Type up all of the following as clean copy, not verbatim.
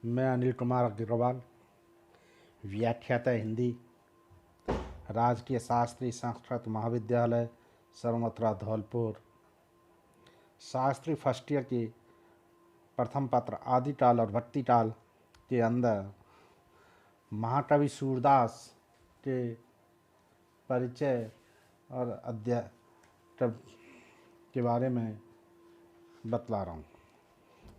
मैं अनिल कुमार अग्रवाल, व्याख्याता हिंदी, राजकीय शास्त्री संस्कृत महाविद्यालय सरमथुरा धौलपुर, शास्त्री फर्स्ट ईयर के प्रथम पत्र आदिताल और भक्तिताल के अंदर महाकवि सूरदास के परिचय और अध्याय के बारे में बतला रहा हूँ।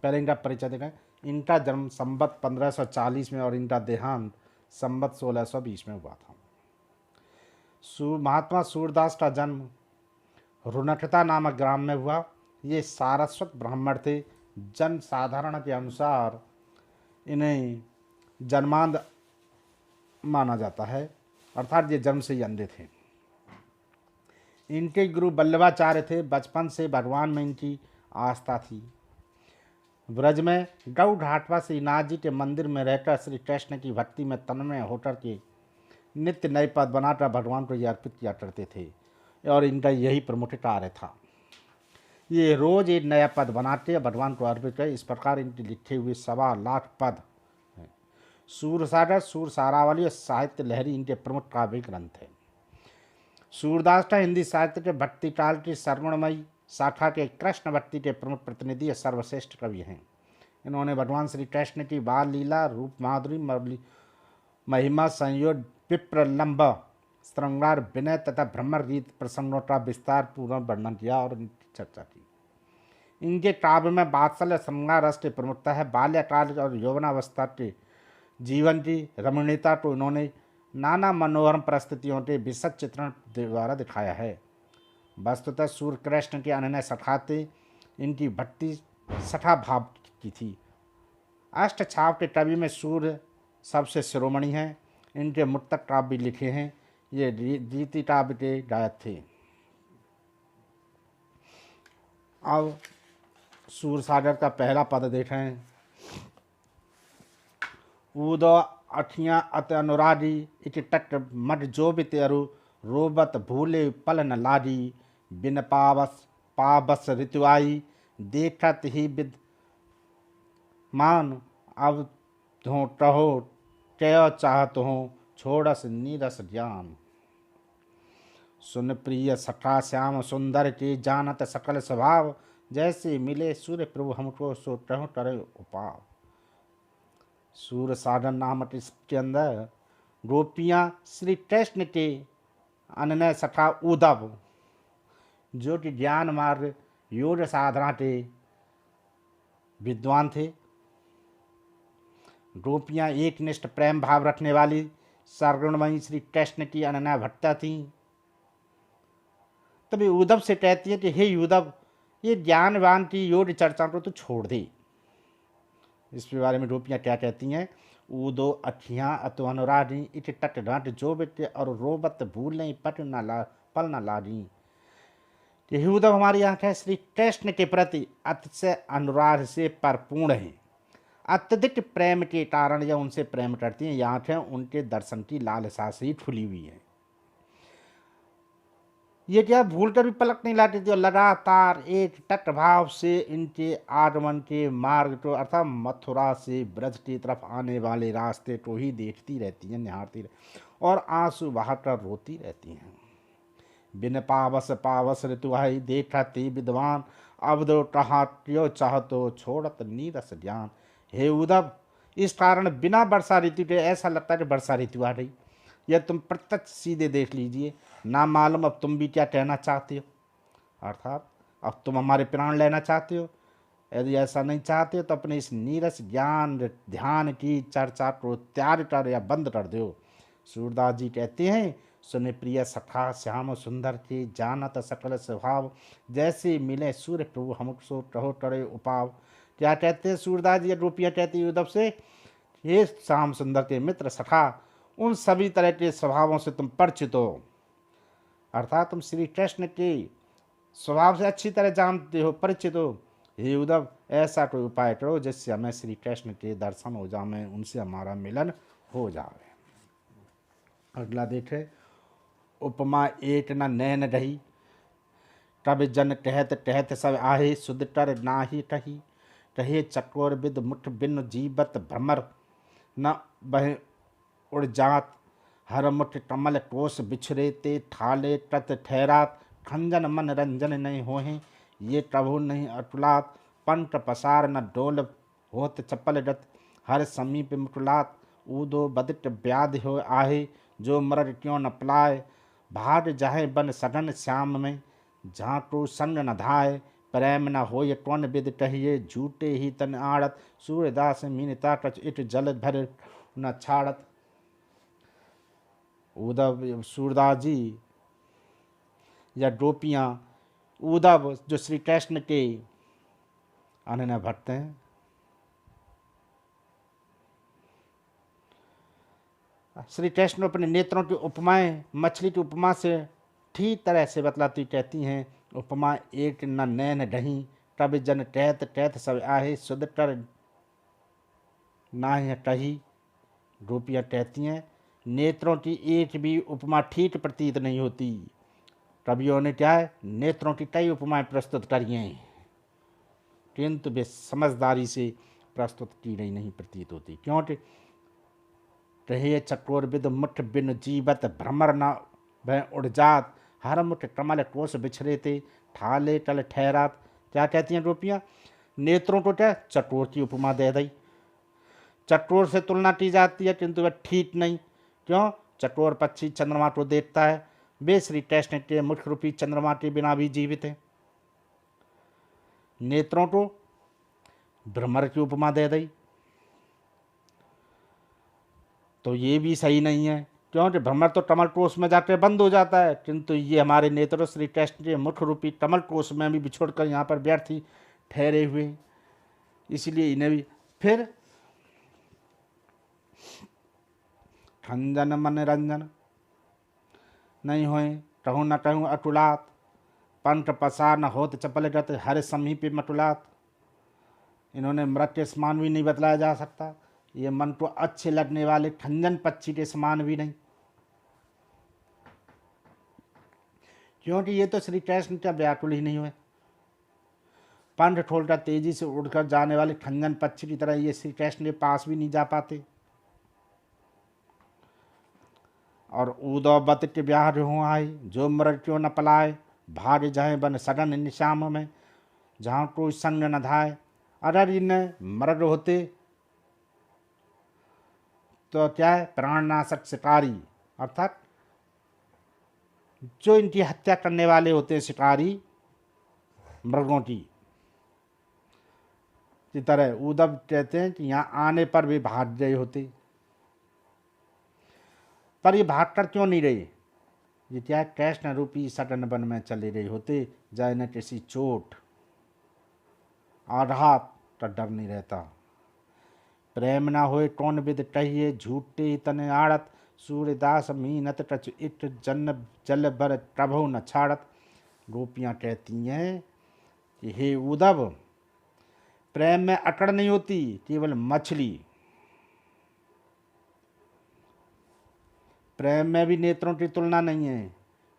पहले इनका परिचय देखें। इनका जन्म संवत 1540 में और इनका देहांत संवत 1620 में हुआ था। महात्मा सूरदास का जन्म रुनकता नामक ग्राम में हुआ। ये सारस्वत ब्राह्मण थे। जन साधारण के अनुसार इन्हें जन्मांध माना जाता है, अर्थात ये जन्म से ही अंधे थे। इनके गुरु वल्लभाचार्य थे। बचपन से भगवान में इनकी आस्था थी। ब्रज में गौ घाटवा श्रीनाथ जी के मंदिर में रहकर श्री कृष्ण की भक्ति में तन्मय होकर के नित्य नए पद बनाकर भगवान को ये अर्पित किया करते थे और इनका यही प्रमुख कार्य था। ये रोज एक नया पद बनाते भगवान को अर्पित कर। इस प्रकार इनके लिखे हुए 1.25 लाख पद हैं। सूरसागर, सूरसारावली और साहित्य लहरी इनके प्रमुख काव्य ग्रंथ हैं। सूरदास का हिंदी साहित्य के भक्ति काल की सर्वणमयी शाखा के कृष्ण भक्ति के प्रमुख प्रतिनिधि और सर्वश्रेष्ठ कवि हैं। इन्होंने भगवान श्री कृष्ण की बाल लीला, रूप माधुरी, महिमा, संयोग, विप्रलंब, श्रृंगार, विनय तथा भ्रमर गीत प्रसंगों का विस्तार पूर्वक वर्णन किया और इनकी चर्चा की। इनके काव्य में वात्सल्य श्रृंगार रस की प्रमुखता है। बाल्यकाल और यौवनावस्था के जीवन की रमणीयता को इन्होंने नाना मनोरम परिस्थितियों के विशद चित्रण द्वारा दिखाया है। वस्तुतः सूर्य कृष्ण के अनन्य सखाते इनकी भक्ति सखा भाव की थी। अष्टछाप के कवि में सूर्य सबसे शिरोमणि हैं। इनके मुक्तक काव्य भी लिखे हैं। ये रीति काव्य के गायक थे। अब सूरसागर का पहला पद देखें। ऊदो अठियाँ अत अनुरागी इति तट मठ जोबित अरु रोबत भूले पल न लागी बिन पावस ऋतुआई देखत ही विद मान अब धो टहो तय चाहत हो छोड़स नीरस ज्ञान। सुन प्रिय सखा श्याम सुंदर के जानत सकल स्वभाव जैसे मिले सूर्य प्रभु हमको सो टहो करे उपाव। सूरसागर नामक इसके अंदर गोपियाँ श्री कृष्ण के अनन्य सखा उद्धव, जो कि ज्ञान मार्ग योग साधना के विद्वान थे। गोपियाँ एक निष्ठ प्रेम भाव रखने वाली सर्गुणमयी श्री कृष्ण की अनन्या भक्ता थीं। तभी उद्धव से कहती है कि हे उद्धव, ये ज्ञानवान की योग चर्चा को तो छोड़ दे। इसके बारे में गोपियाँ क्या कहती हैं। ऊदो अठियाँ अतो अनुरागी इट तट घाट जो बिटे और रोबत भूल नहीं पट पल न लागी। कि उद्धव, हमारी आंखें श्री कृष्ण के प्रति अतिशय अनुराग से परिपूर्ण हैं। अत्यधिक प्रेम के कारण यह उनसे प्रेम करती हैं। ये आंखें उनके दर्शन की लालसा से ही खुली हुई हैं। ये क्या भूल कर भी पलक नहीं लाती थी और लगातार एक तट भाव से इनके आगमन के मार्ग को अर्थात मथुरा से ब्रज की तरफ आने वाले रास्ते को ही देखती रहती हैं, निहारती रहती और आंसू बहाकर रोती रहती हैं। बिन पावस ऋतुआई देखती विद्वान अब दो कहा क्यों चाहतो छोड़त नीरस ज्ञान। हे उद्धव, इस कारण बिना वर्षा ऋतु के ऐसा लगता है कि वर्षा ऋतु आ रही। यह तुम प्रत्यक्ष सीधे देख लीजिए। ना मालूम अब तुम भी क्या कहना चाहते हो, अर्थात अब तुम हमारे प्राण लेना चाहते हो। यदि ऐसा नहीं चाहते हो तो अपने इस नीरस ज्ञान ध्यान की चर्चा को त्याग कर या बंद कर दो। सूरदास जी कहते हैं, सुने प्रिय सखा श्याम सुंदर के जानत सकल स्वभाव जैसे मिले सूर्य प्रभु हमको कहो करे उपाव। क्या कहते हैं सूरदास जी? गोपियाँ कहती है उद्धव से, ये श्याम सुंदर के मित्र सखा, उन सभी तरह के स्वभावों से तुम परिचित हो, अर्थात तुम श्री कृष्ण के स्वभाव से अच्छी तरह जानते हो, परिचित हो। हे उद्धव, ऐसा कोई उपाय करो जिससे हमें श्री कृष्ण के दर्शन हो जाए, उनसे हमारा मिलन हो जाए। अगला देखे। उपमा एक न नैन रही कब जन कहत कहत सब आहे सुध कर नाही कही कहे चकोर विद मुठ बिन जीवत भ्रमर न बह उड़ जात, हर मुठ कमल कोस बिछरे ते ठाले तत ठहरात, खंजन मन रंजन नहीं होहे ये प्रभु नहीं अटुलात, पंट पसार न डोल होत चपल रत, हर समीप मुटुलात, ऊदो बदिट व्याध हो आहे, जो मरद क्यों न पलाए, भाट जाहे बन सघन श्याम में, झांकू संग न धाय, प्रेम न होय कौन विद कहिए, झूठे ही तन आड़त, सूर्यदास मीनता कछ इट जल भर न छाड़त। उद्धव सूरदास जी या गोपियाँ उद्धव जो श्री कृष्ण के अनन्य भक्त हैं, श्री कृष्ण अपने नेत्रों की उपमाएं मछली की उपमा से ठीक तरह से बतलाती कहती हैं। उपमा एक न नैन ढही, तब जन कहत कहत सब आहे, सुध कर नाह कही। गोपियाँ कहती हैं नेत्रों की एक भी उपमा ठीक प्रतीत नहीं होती। कवियों ने क्या है, नेत्रों की कई उपमाएं प्रस्तुत करी हैं, किंतु वे समझदारी से प्रस्तुत की गई नहीं प्रतीत होती। क्योंकि कहे चकोर विद मुठ बिन जीवत भ्रमर न वह उड़ जात, हर मुठ कमल कोस बिछरे थे ठाले टल ठहरात। क्या कहती हैं गोपियाँ, नेत्रों को क्या चकोर की उपमा दे दी, चकोर से तुलना की जाती है किंतु वह ठीक नहीं। क्यों, चकोर पक्षी चंद्रमा को देखता है, वे श्री कृष्ण के मुख रूपी चंद्रमा के बिना भी जीवित है। नेत्रों को भ्रमर की उपमा दे दी तो ये भी सही नहीं है, क्योंकि भ्रमर तो कमल कोश में जाकर बंद हो जाता है, किंतु ये हमारे नेत्र श्री कृष्ण के मुख रूपी कमल कोश में भी बिछोड़कर यहाँ पर व्यर्थ ही ठहरे हुए, इसलिए इन्हें भी। फिर खंजन मन रंजन नहीं होए, कहूँ न कहूँ अटुलात, पंथ पसार न होत चपल गत, हर समीप मटुलात। इन्होंने मृत के समान भी नहीं बतलाया जा सकता, ये मन को अच्छे लगने वाले खंजन पक्षी के समान भी नहीं, क्योंकि ये तो श्री कृष्ण का व्याकुल ही नहीं हुए। पंख खोलकर तेजी से उड़कर जाने वाले खंजन पक्षी की तरह ये श्री कृष्ण के पास भी नहीं जा पाते। और उदो बत के ब्याह हो आए, जो मर क्यों न पलाए, भाग जाए बन सघन निशाम में, जहाँ कोई संग न धाए। अगर इन्हें मर्द होते तो क्या है, प्राणनाशक शिकारी, अर्थात जो इनकी हत्या करने वाले होते हैं शिकारी मृगों की तरह, उद्धव कहते हैं कि यहाँ आने पर भी भाग गए होते, पर ये भाग कर क्यों नहीं रहे, ये क्या है, कृष्ण रूपी सघन वन में चले रहे होते, जाए न किसी चोट आघात का डर नहीं रहता। प्रेम न होए कौन विद कहिए, झूठे तने आड़त, सूर्यदास मीनत कछ इट जन जल बर प्रभु न छाड़त। गोपियाँ कहती हैं कि हे उद्धव, प्रेम में अकड़ नहीं होती, केवल मछली, प्रेम में भी नेत्रों की तुलना नहीं है,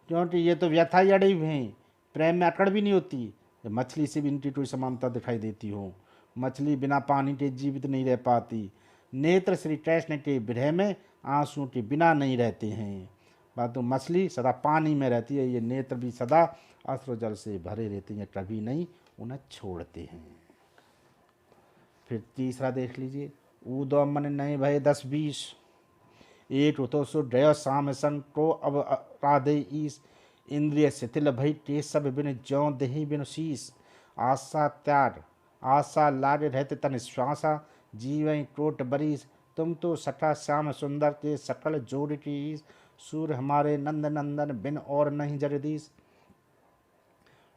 क्योंकि ये तो व्यथा ही अड़े हुए हैं। प्रेम में अकड़ भी नहीं होती, मछली से भी इनकी कोई समानता दिखाई देती हो। मछली बिना पानी के जीवित नहीं रह पाती, नेत्र श्री कृष्ण के विरह में आंसू के बिना नहीं रहते हैं। बात तो मछली सदा पानी में रहती है, ये नेत्र भी सदा अश्रु जल से भरे रहते हैं, कभी नहीं उन्हें छोड़ते हैं। फिर तीसरा देख लीजिए, ऊदो मन नहीं भय 10-20, एक तो सो डय साम संग को अब राधे ईस, इंद्रिय शिथिल भई के सब बिन ज्यों दही बिन शीस। आशा त्याग आशा लागे रहते तन श्वासा, जीवई कोट बरीस, तुम तो सखा श्याम सुंदर के सकल जोड़ की ईस। सूर हमारे नंद नंदन बिन और नहीं जगदीश।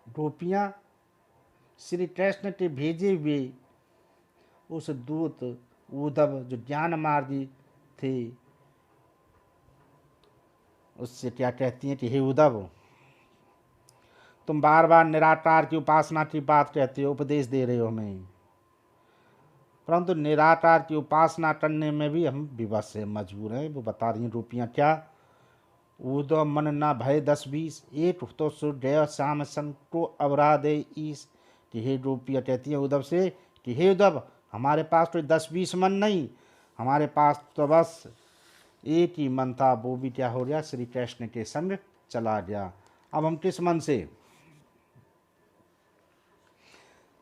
गोपियाँ श्री कृष्ण के भेजे हुए उस दूत उद्धव जो ज्ञान मार्गी थे, उससे क्या कहती हैं कि हे उद्धव, तुम बार बार निराकार की उपासना की बात कहते हो, उपदेश दे रहे हो हमें, परंतु निराकार की उपासना करने में भी हम विवश हैं, मजबूर हैं। वो बता रही हैं गोपियाँ क्या, उदो मन ना भय 10-20, एक तो जय श्याम संग को अवरा दे ईस। कि हे गोपियाँ कहती हैं उद्धव से कि हे उद्धव, हमारे पास तो 10-20 मन नहीं, हमारे पास तो बस एक ही मन था, वो भी क्या हो गया, श्री कृष्ण के संग चला गया। अब हम किस मन से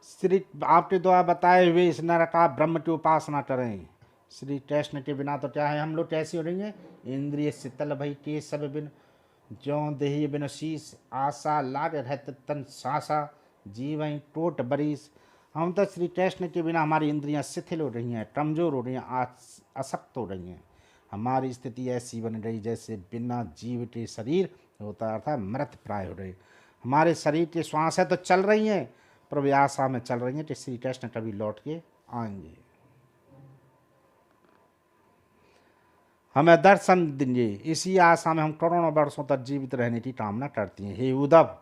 श्री आपके द्वारा बताए हुए इस नरका ब्रह्म की उपासना करें? श्री कृष्ण के बिना तो क्या है, हम लोग कैसे हो रही हैं? इंद्रिय शीतल भई के सब बिन, ज्यों देहि बिन शीस, आशा लाग रहत तन सासा, जीवन टोट बरीस। हम तो श्री कृष्ण के बिना हमारी इंद्रियां शिथिल हो रही हैं, कमजोर हो रही हैं, असक्त हो रही हैं। हमारी स्थिति ऐसी बन रही जैसे बिना जीव के शरीर होता, अर्थात मृत प्राय हो रहे। हमारे शरीर के श्वास है तो चल रही हैं, पर वे आशा में चल रही हैं कि श्री कृष्ण कभी लौट के आएंगे, हमें दर्शन देंगे। इसी आशा में हम करोड़ों वर्षों तक जीवित रहने की कामना करती हैं। हे उद्धव,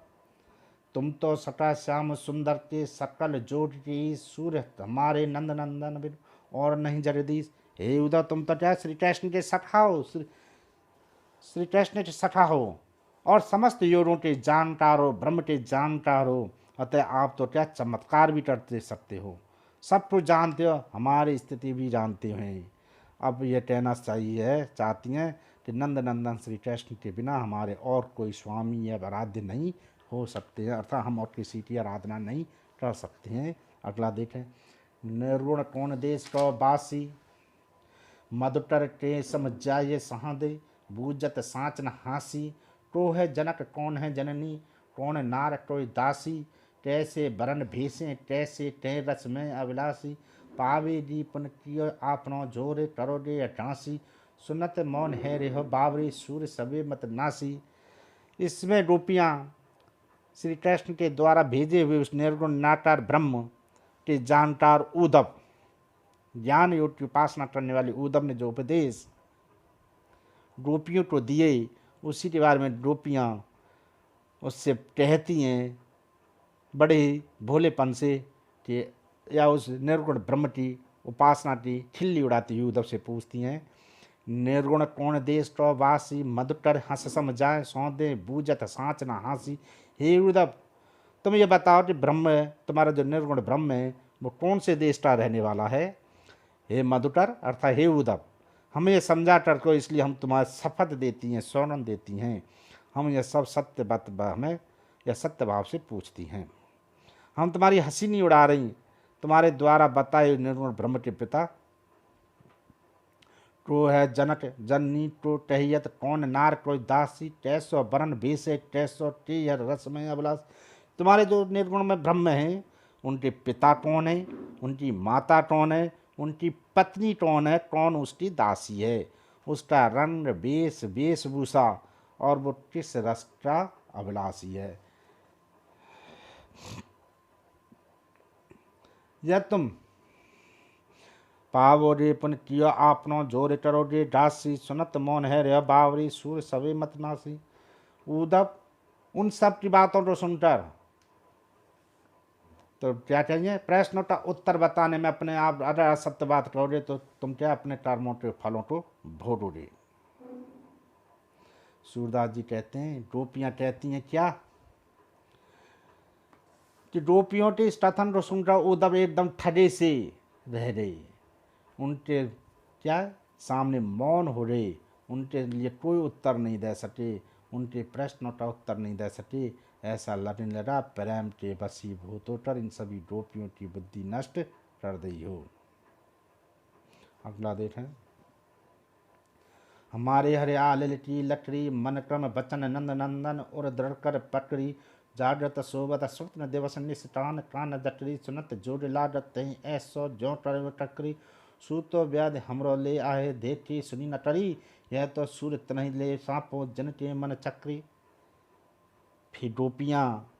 तुम तो सटा श्याम सुंदर के सकल जोड़ की सूर्य, हमारे नंद नंदन बिन और नहीं जगदीश। हे उद्धव, तुम तो क्या श्री कृष्ण के सखा हो, श्री कृष्ण के सखा हो और समस्त योगों के जानकार हो, ब्रह्म के जानकार हो। अतः आप तो क्या चमत्कार भी करते सकते हो, सब कुछ जानते हो, हमारी स्थिति भी जानते हैं। अब यह कहना चाहिए चाहती हैं कि नंद नंदन श्री कृष्ण के बिना हमारे और कोई स्वामी या आराध्य नहीं हो सकते हैं, अर्थात हम और किसी की आराधना नहीं कर सकते हैं। अगला देखें, निर्गुण कौन देश को बासी, मधुटर के समझाए सहादे, बूझत साँच न हासी, तो है जनक कौन है जननी, कौन नार कोई दासी, कैसे बरन भेसें कैसे टे रस में अभिलाषी, पावे दीपन कियो आपनो जोरे करोगे अठासी, सुनत मौन है रेहो बावरी सूर्य सबे मत नासी। इसमें गोपियाँ श्री कृष्ण के द्वारा भेजे हुए उस निर्गुण नाकार ब्रह्म के जानकार उद्धव, ज्ञान योग की उपासना करने वाले उद्धव ने जो उपदेश गोपियों को दिए, उसी के बारे में गोपियाँ उससे कहती हैं बड़े ही भोलेपन से कि, या उस निर्गुण ब्रह्म की उपासना की खिल्ली उड़ाती हुई उद्धव से पूछती हैं, निर्गुण कौन देश तो वासी, मधुकर हंस समझाए सौदे, बूझत साँच न हासी। हे उद्धव, तुम ये बताओ कि ब्रह्म है, तुम्हारा जो निर्गुण ब्रह्म है वो कौन से देश का रहने वाला है? हे मधुकर अर्थात हे उद्धव, हमें ये समझा कर को, इसलिए हम तुम्हारे शपथ देती हैं, सौरन देती हैं, हम यह सब सत्य बात हमें यह सत्य भाव से पूछती हैं। हम तुम्हारी हंसी नहीं उड़ा रही, तुम्हारे द्वारा बताए निर्गुण ब्रह्म के पिता तो है जनक जननी तो टहियत कौन नार कोई दासी, कैसो बरन भेसे कैसो टेहर रस में अभिलाष। तुम्हारे जो निर्गुण में ब्रह्म हैं, उनके पिता कौन है, उनकी माता कौन है, उनकी पत्नी कौन है, कौन उसकी दासी है, उसका रंग वेश वेशभूषा और वो किस रस का अभिलाषी है। यह तुम पावोरे पुन किया आपनो जोर करोगे दासी, सुनत मौन है रे बावरी सूर सवे मत नासी। उद्धव, उन सब की बातों को सुनकर तो क्या चाहिए, प्रश्नों का उत्तर बताने में अपने आप अगर असत्य बात करोगे तो तुम क्या अपने कर्मों के फलों को भोगोगे। सूरदास जी कहते हैं, गोपियाँ कहती हैं क्या कि गोपियों के इस कथन को सुनकर उद्धव एकदम ठगे से रह गए, उनके क्या सामने मौन हो रहे, उनके लिए कोई उत्तर नहीं दे सके, उनके प्रश्नों का उत्तर नहीं दे सके। ऐसा लगने लगा प्रेम के वशीभूत होकर इन सभी गोपियों की बुद्धि नष्ट कर दी हो। अगला देखें, हमारे हरे आलिल की लकड़ी, मन क्रम बचन नंद नंदन और दृढ़ कर पकड़ी, जागृत सोबत स्वप्न दिवस निष्ठान कान जटरी, सुनत जोड़ लागत तही ऐसो जो कर टकरी, सूतो व्याध हमरो ले आए देखी सुनी न टरी, यह तो सूर्य तनहि ले सांपो जन के मन चक्री। फिर गोपियाँ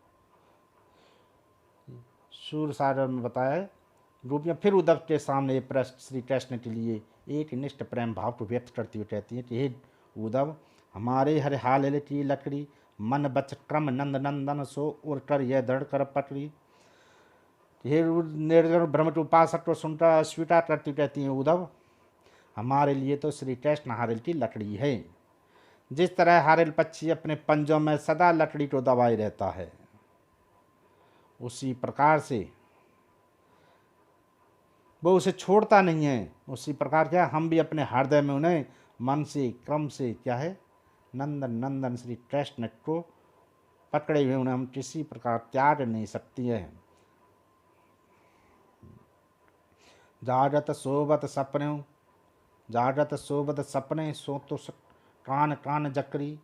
सूर सागर में बताया, गोपियाँ फिर उद्धव के सामने प्रश्न श्री कृष्ण के लिए एक निष्ठ प्रेम भाव को व्यक्त करती हुई कहती है कि हे उद्धव, हमारे हर हाल की लकड़ी, मन बच क्रम नंद नंदन सो उड़ कर यह दृढ़ कर पकड़ी। हे निर्गुण ब्रह्म के उपासक को सुनकर स्वीकार करती कहती हैं, उद्धव, हमारे लिए तो श्री कृष्ण हारिल की लकड़ी है। जिस तरह हारिल पक्षी अपने पंजों में सदा लकड़ी को दबाए रहता है, उसी प्रकार से वो उसे छोड़ता नहीं है। उसी प्रकार क्या हम भी अपने हृदय में उन्हें मन से क्रम से क्या है नंदन नंदन श्री कृष्ण को पकड़े हुए उन्हें हम किसी प्रकार त्याग नहीं सकती है। जागत सोबत सपने जागत सोबत सपने सो तो कान कान जकरी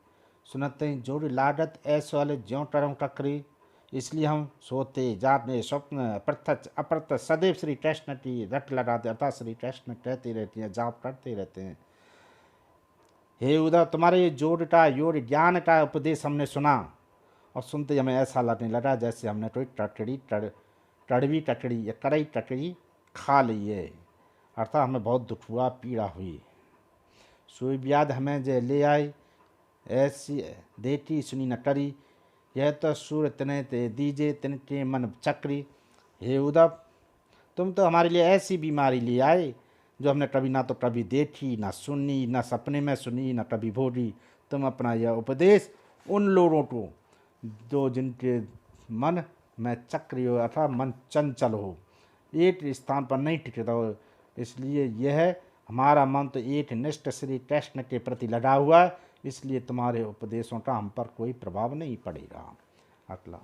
सुनते जोड़ी लागत ऐसो वाले ज्यों टरम टकरी। इसलिए हम सोते जागने स्वप्न प्रत्यक्ष अप्रत्यक्ष सदैव श्री कृष्ण की रट लगाते अर्थात श्री कृष्ण कहते रहते हैं, जाप करते रहते हैं। हे उद्धव, तुम्हारे ये जोड़ता योग ज्ञान का उपदेश हमने सुना और सुनते हमें ऐसा लगने लगा जैसे हमने कोई कड़वी टकड़ी या कड़ई टकड़ी खा ली है। अर्थात हमें बहुत दुख हुआ, पीड़ा हुई। सोई ब्याद हमें जे ले आई ऐसी देती सुनी न करी। यह तो सूर तने ते दीजे तिनके मन चक्री। हे उद्धव, तुम तो हमारे लिए ऐसी बीमारी ले आए जो हमने कभी ना तो कभी देखी, ना सुनी, ना सपने में सुनी, ना कभी भोगी। तुम अपना यह उपदेश उन लोगों को जो जिनके मन में चक्र हो अर्थात मन चंचल हो, एक स्थान पर नहीं टिकता हो। इसलिए यह हमारा मन तो एक निष्ठ श्री कृष्ण के प्रति लगा हुआ है, इसलिए तुम्हारे उपदेशों का हम पर कोई प्रभाव नहीं पड़ेगा। अगला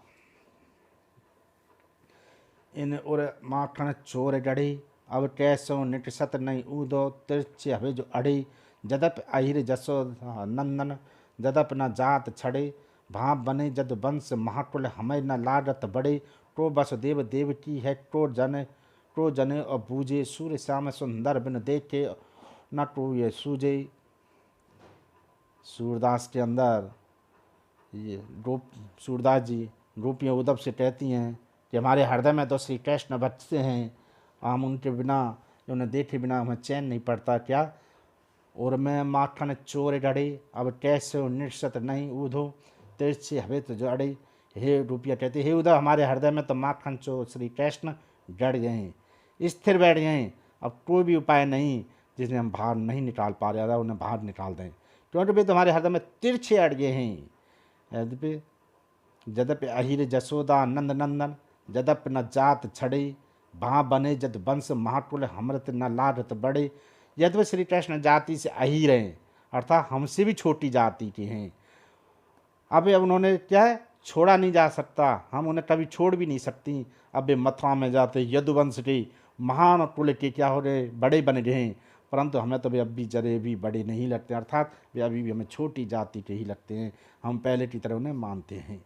इन उर माखन चोर जड़ी अब कैसो निटसत नहीं ऊदो तिरछे हवे जो अड़ी। जदप अहिर जसो नंदन जदप न जात छड़े। भाप बने जद वंश महाकुल हमें न लागत बड़े। तो वसुदेव देवकी है तो जने और बूझे। सूर्य श्याम सुंदर बिन देखे न तो ये सूझे। सूरदास के अंदर ये सूरदास जी गोपियाँ उद्धव से कहती हैं कि हमारे हृदय में तो श्री कृष्ण बसते हैं, हम उनके बिना उन्हें देखे बिना हमें चैन नहीं पड़ता क्या। और मैं माखन चोर डरे अब कैसे निश्चित नहीं ऊधो तिरछे हवे तो जड़े। हे रूपिया कहते हे उद्धव, हमारे हृदय में तो माखन चोर श्री कृष्ण जड़ गए हैं, स्थिर बैठ गए हैं। अब कोई भी उपाय नहीं जिसमें हम बाहर नहीं निकाल पा रहे, अगर उन्हें बाहर निकाल दें क्योंकि वे तुम्हारे हृदय में तिरछे अड़ गए हैं। यद्यपि जदपि अहिर जसोदा नंद नंदन जदप न जात छड़े। भाँ बने जद वंश महाकुल हमरत न लाडत बड़े। यद्यपि श्री कृष्ण जाति से अहिर हैं अर्थात हमसे भी छोटी जाति के हैं। अब उन्होंने क्या है छोड़ा नहीं जा सकता, हम उन्हें कभी छोड़ भी नहीं सकती। अब वे मथुरा में जाते यदुवंश के महान कुल के क्या हो रहे बड़े बन गए हैं, परंतु हमें तो वे अब भी जरे भी बड़े नहीं लगते, अर्थात वे अभी भी हमें छोटी जाति के ही लगते हैं। हम पहले की तरह उन्हें मानते हैं।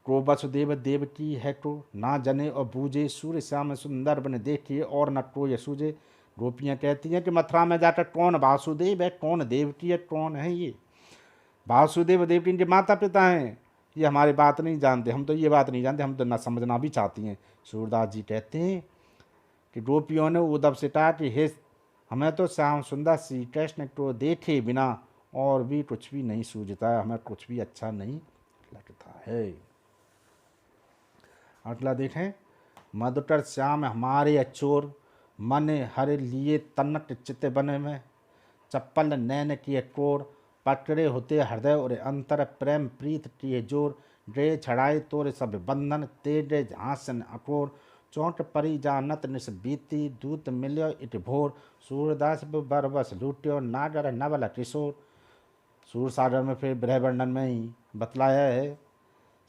को वसुदेव देव की है तो ना जने और बूझे। सूर्य श्याम सुंदर बन देखिए और न को ये सूझे। गोपियाँ कहती हैं कि मथुरा में जाकर कौन वासुदेव है, कौन देवकी है, कौन है ये। वासुदेव देवकी इनके माता पिता हैं, ये हमारी बात नहीं जानते, हम तो ये बात नहीं जानते, हम तो ना समझना भी चाहती हैं। सूरदास जी कहते हैं कि गोपियों ने उद्धव से कहा कि हे हमें तो श्याम सुंदर श्री कृष्ण को देखे बिना और भी कुछ भी नहीं सूझता है, हमें कुछ भी अच्छा नहीं लगता है। अगला देखें, मधुकर श्याम हमारे अचोर मन हर लिए तन्नट चित्त बने में। चप्पल नैन किए कोर पकड़े होते हृदय और अंतर प्रेम प्रीत किए जोर। ड्रे छड़ाए तोरे सब बंधन तेरे झांसन अकोर। चोट परी जानत निस बीती दूत मिल्यो इट भोर। सूरदास बरबस लूट्यो नागर नवल किशोर। सूर सागर में फिर ब्रहवर्णन में ही बतलाया है।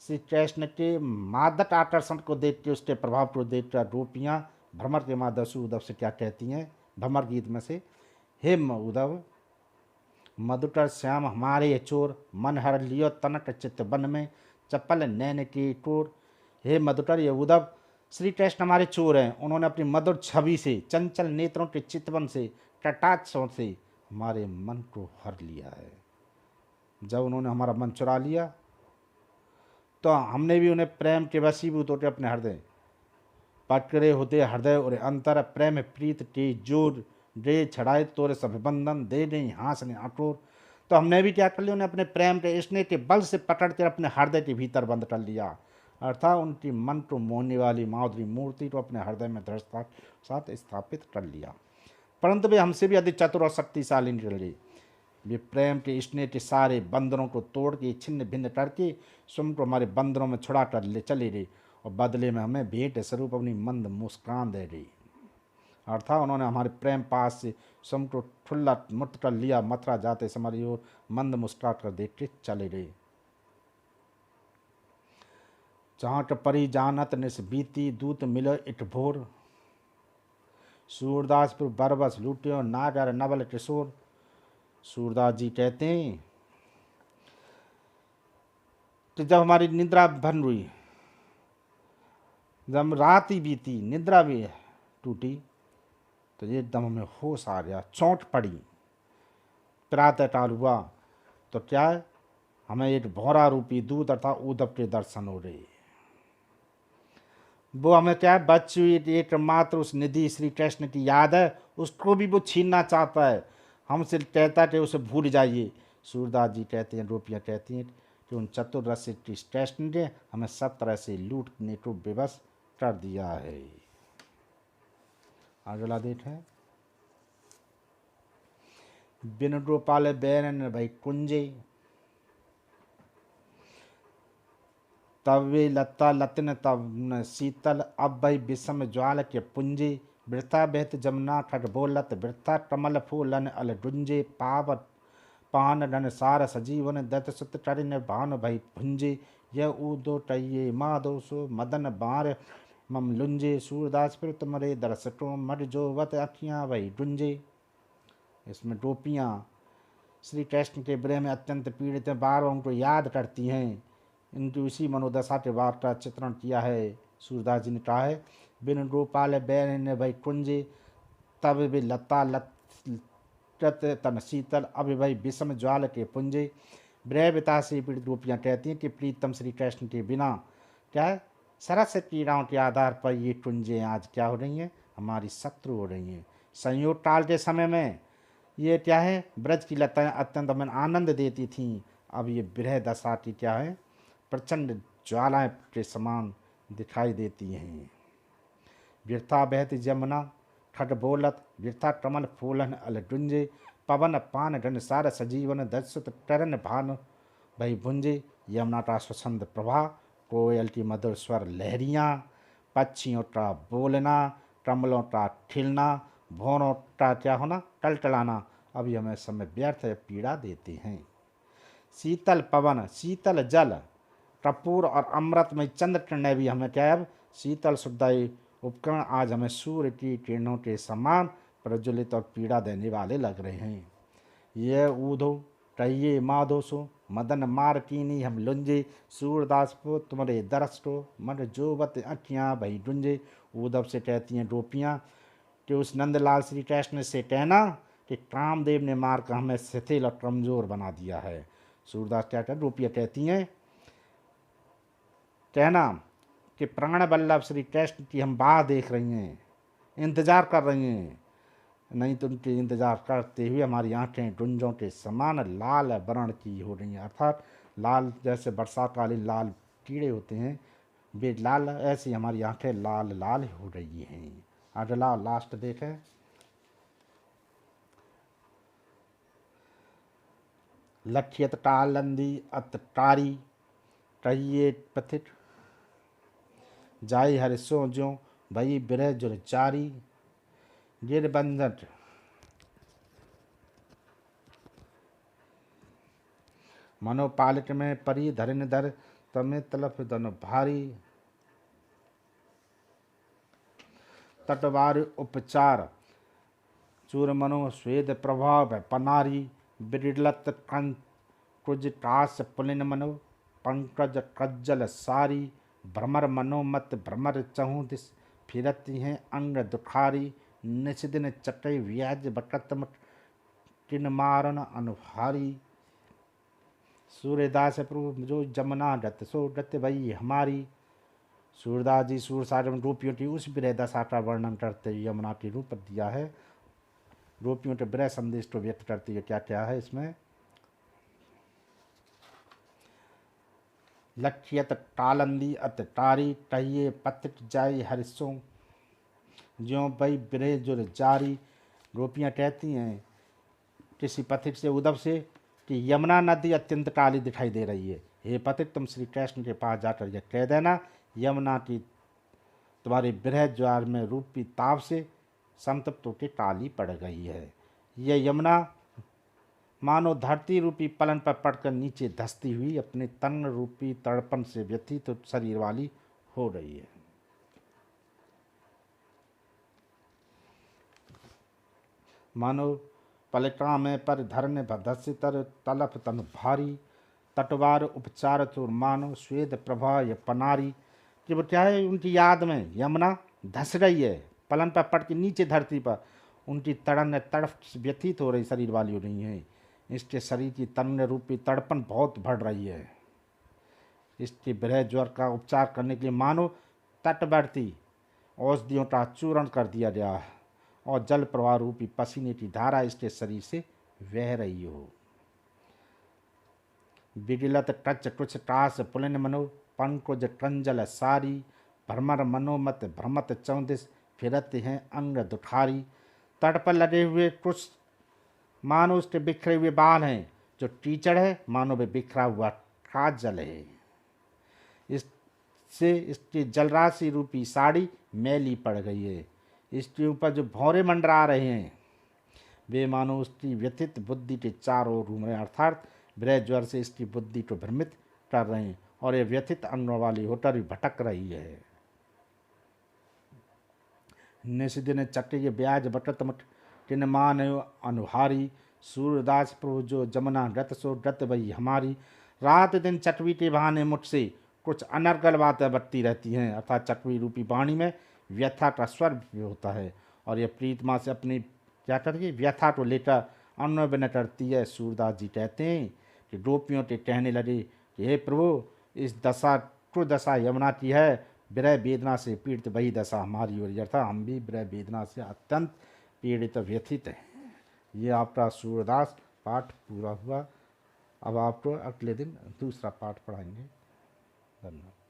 श्री कृष्ण के मादक आकर्षण को देख के उसके प्रभाव को देख कर गोपियाँ भ्रमर के माधव से उद्धव से क्या कहती हैं भ्रमर गीत में से, हे उद्धव मधुकर श्याम हमारे चोर मन हर लियो तनक चित्त बन में। चप्पल नैन की टोर। हे मधुकर ये उद्धव श्री कृष्ण हमारे चोर हैं, उन्होंने अपनी मधुर छवि से चंचल नेत्रों के चितवन से कटाक्षों से हमारे मन को हर लिया है। जब उन्होंने हमारा मन चुरा लिया तो हमने भी उन्हें प्रेम के वशीभूत होते अपने हृदय पकड़े होते हृदय और अंतर प्रेम प्रीत के जोर। दे छड़ाए तोरे सब बंधन दे दे हाँस ने अटोर। तो हमने भी क्या कर लिया, उन्हें अपने प्रेम के स्नेह के बल से पकड़ कर अपने हृदय के भीतर बंद कर लिया, अर्थात उनकी मन को मोहने वाली माधुरी मूर्ति को अपने हृदय में दृढ़ता साथ स्थापित कर लिया। परंतु वे हमसे भी अधिक चतुर और शक्तिशाली निकले। वे प्रेम के स्नेह के सारे बंधनों को तोड़ के छिन्न भिन्न करके स्वयं को हमारे बंधनों में छुड़ा कर ले चले गए और बदले में हमें भेंट स्वरूप अपनी मंद मुस्कान दे गई। अर्थात उन्होंने हमारे प्रेम पास से समटो ठुल्ला मुक्त कर लिया। मथुरा जाते समय और मंद मुस्कुरात कर देखते चले गए। चाट परी जानत निस बीती दूत मिलो इट भोर। सूरदासपुर बरबस लूटियो नागर नवल किशोर। सूरदास जी कहते हैं कि जब हमारी निद्रा भंग हुई, जब रात ही बीती, निद्रा भी टूटी, तो एकदम हमें होश आ गया, चोट पड़ी। प्रातः काल हुआ तो क्या है, हमें एक भौरा रूपी दूत अर्थात उद्धव के दर्शन हो रहे। वो हमें क्या है, बच्ची एकमात्र उस निधि श्री कृष्ण की याद है, उसको भी वो छीनना चाहता है। हमसे कहता कि उसे भूल जाइए। सूरदास जी कहते हैं, गोपियाँ कहती हैं कि उन चतुर रसिक की कृष्ण ने हमें सब तरह से लूटने को विवश कर दिया है। अगला देखें। बिन गोपाल बैरन भाई कुंजे, तब वे लता लतिन तब न शीतल, अब भाई विषम ज्वाल के पुंजे। वृथा बहत जमुना खट बोलत, वृथा कमल फूलन अल डुंजे। पावत पान रन सार सजीवन, दत्त सुत चरिन भान भई भुंजे। यह ऊदो टइये माधो सो मदन बार मम लुंजे। सूरदास फिर तुमरे दरसटो मर जो वत अखियाँ भई डुंजे। इसमें गोपियाँ श्री कृष्ण के विरह में अत्यंत पीड़ित हैं, बार बार उनको याद करती हैं। इनकी उसी मनोदशा के बाद का चित्रण किया है। सूरदास जी ने कहा है, बिन गोपाल बैन भई कुंजे, तब भी लता लत तन शीतल, अब भाई विषम ज्वाल के पुंजे। विरह विता से पीड़ित गोपियाँ कहती हैं कि प्रीतम श्री कृष्ण के बिना क्या है, सरस क्रीड़ाओं के आधार पर ये कुंजें आज क्या हो रही हैं, हमारी शत्रु हो रही हैं। संयोग काल के समय में ये क्या है, ब्रज की लताएं अत्यंत हमें आनंद देती थीं। अब ये विरह दशा की क्या है, प्रचंड ज्वालाएं के समान दिखाई देती हैं। व्यर्था बहत जमुना खट बोलत, व्यर्था कमल फूलन अल डुंजे। पवन पान घन सार सजीवन, दर्शुत टरन भान भई भुंजे। यमुना का स्वच्छंद प्रवाह, कोयल की मधुर स्वर लहरियाँ, पक्षियों का बोलना, कमलों का खिलना, भौरों का क्या होना, टलटलाना, अभी हमें समय व्यर्थ पीड़ा देते हैं। शीतल पवन, शीतल जल, कपूर और अमृतमय चंद्र ने भी हमें क्या है, शीतल सुखदायी उपकरण आज हमें सूर्य की किरणों के समान प्रज्वलित और पीड़ा देने वाले लग रहे हैं। ये ऊधो कहिए माधोसो मदन मार कीनी हम लुंजे। सूरदास को तुम्हारे दरस को मन जोवत अखियाँ भई डुंजे। उद्धव से कहती हैं गोपियाँ कि उस नंदलाल श्री कृष्ण से कहना कि कामदेव ने मार कर हमें शिथिल और कमजोर बना दिया है। सूरदास क्या कहते, गोपियाँ कहती हैं कहना कि प्राण वल्लभ श्री कृष्ण की हम बाह देख रही हैं, इंतजार कर रही हैं, नहीं तो उनके इंतजार करते हुए हमारी आंखें गुंजों के समान लाल वर्ण की हो रही हैं। अर्थात लाल जैसे बरसातकालीन लाल कीड़े होते हैं, वे लाल, ऐसी हमारी आंखें लाल लाल हो रही हैं। अगला लास्ट देखें। लक्ष्यत टालंदी अतकारी, कहिए पथित जाई हरिशो ज्यों भई बिरह जुर चारी। गिरबंधट मनोपालिक में परी धरिन धर, तमें तलफ दन भारी। तटवार उपचार चूर मनो स्वेद प्रभाव पनारी। बिरलत कुज कास पुलिन मनो, पंकज कज्जल सारी। भ्रमर मनोमत भ्रमर चहु दिस, फिरती हैं अंग दुखारी। निषदिन चटई व्याज बकत मट, किन मारन अनुहारी। सूर्यदास प्रभु जो जमुना गत सो गत भई हमारी। सूरदास जी सूर सागर में गोपियों की उस विरह दशा का वर्णन करते हुए यमुना के रूप दिया है। गोपियों के विरह संदेश को व्यक्त करते हुए क्या क्या है इसमें, लक्ष्यत टालंदी अत तारी, कहिए पतित जाय हरिसों ज्यों भई विरह जुर जारी। गोपियाँ कहती हैं किसी पथिक से, उद्धव से, कि यमुना नदी अत्यंत काली दिखाई दे रही है। हे पथिक, तुम श्री कृष्ण के पास जाकर यह कह देना, यमुना की तुम्हारे विरह ज्वार में रूपी ताप से संतप्तों की टाली पड़ गई है। यह यमुना मानो धरती रूपी पलन पर पड़कर नीचे धंसती हुई अपने तन रूपी तड़पन से व्यथित तो शरीर वाली हो रही है। मानो पलटा में पर धरने भदसितर तलफ तन भारी, तटवार उपचार चोर मानो स्वेद प्रभा ये पनारी। जब क्या है, उनकी याद में यमुना धंस रही है, पलन पर पड़ के नीचे धरती पर उनकी तड़न तड़फ व्यथित हो रही शरीर वाली हो रही है। इसके शरीर की तन रूपी तड़पन बहुत बढ़ रही है। इसके विरह ज्वर का उपचार करने के लिए मानो तटवर्ती औषधियों का चूर्ण कर दिया गया है और जल प्रवाह रूपी पसीने की धारा इसके शरीर से बह रही हो। बिगिलत टच टुच टास पुलिन मनो पंकुज कंजल सारी, भ्रमर मनोमत भ्रमत चौदिस फिरत हैं अंग दुठारी। तट पर लगे हुए कुछ मानो उसके बिखरे हुए बाल हैं, जो कीचड़ है मानो वे बिखरा हुआ काजल है। इससे इसकी जलराशि रूपी साड़ी मैली पड़ गई है। इसके ऊपर जो भौरे मंडरा रहे हैं वे मानो उसकी व्यथित बुद्धि के चारों ओर घूम रहे हैं, अर्थात विरह ज्वर से इसकी बुद्धि को भ्रमित कर रहे हैं और ये व्यथित अंगों वाली होकर भी भटक रही है। निशिदिन चक्के ब्याज बटत मठ किन मान अनुहारी, सूर्यदास प्रभु जो जमुना गत सो गत वही हमारी। रात दिन चटवी के बहाने मुझसे कुछ अनर्गल बातें बटती रहती हैं, अर्थात चटवी रूपी वाणी में व्यथा का स्वर भी होता है और यह प्रीतमा से अपनी क्या करती है, व्यथा को लेकर अन्य विनय करती है। सूरदास जी कहते हैं कि गोपियों के कहने लगे कि हे प्रभु, इस दशा को दशा यमुना की है, विरह वेदना से पीड़ित वही दशा हमारी हो रही है, अर्थात हम भी विरह वेदना से अत्यंत पीड़ित व्यथित हैं। ये आपका सूरदास पाठ पूरा हुआ। अब आपको अगले दिन दूसरा पाठ पढ़ाएंगे। धन्यवाद।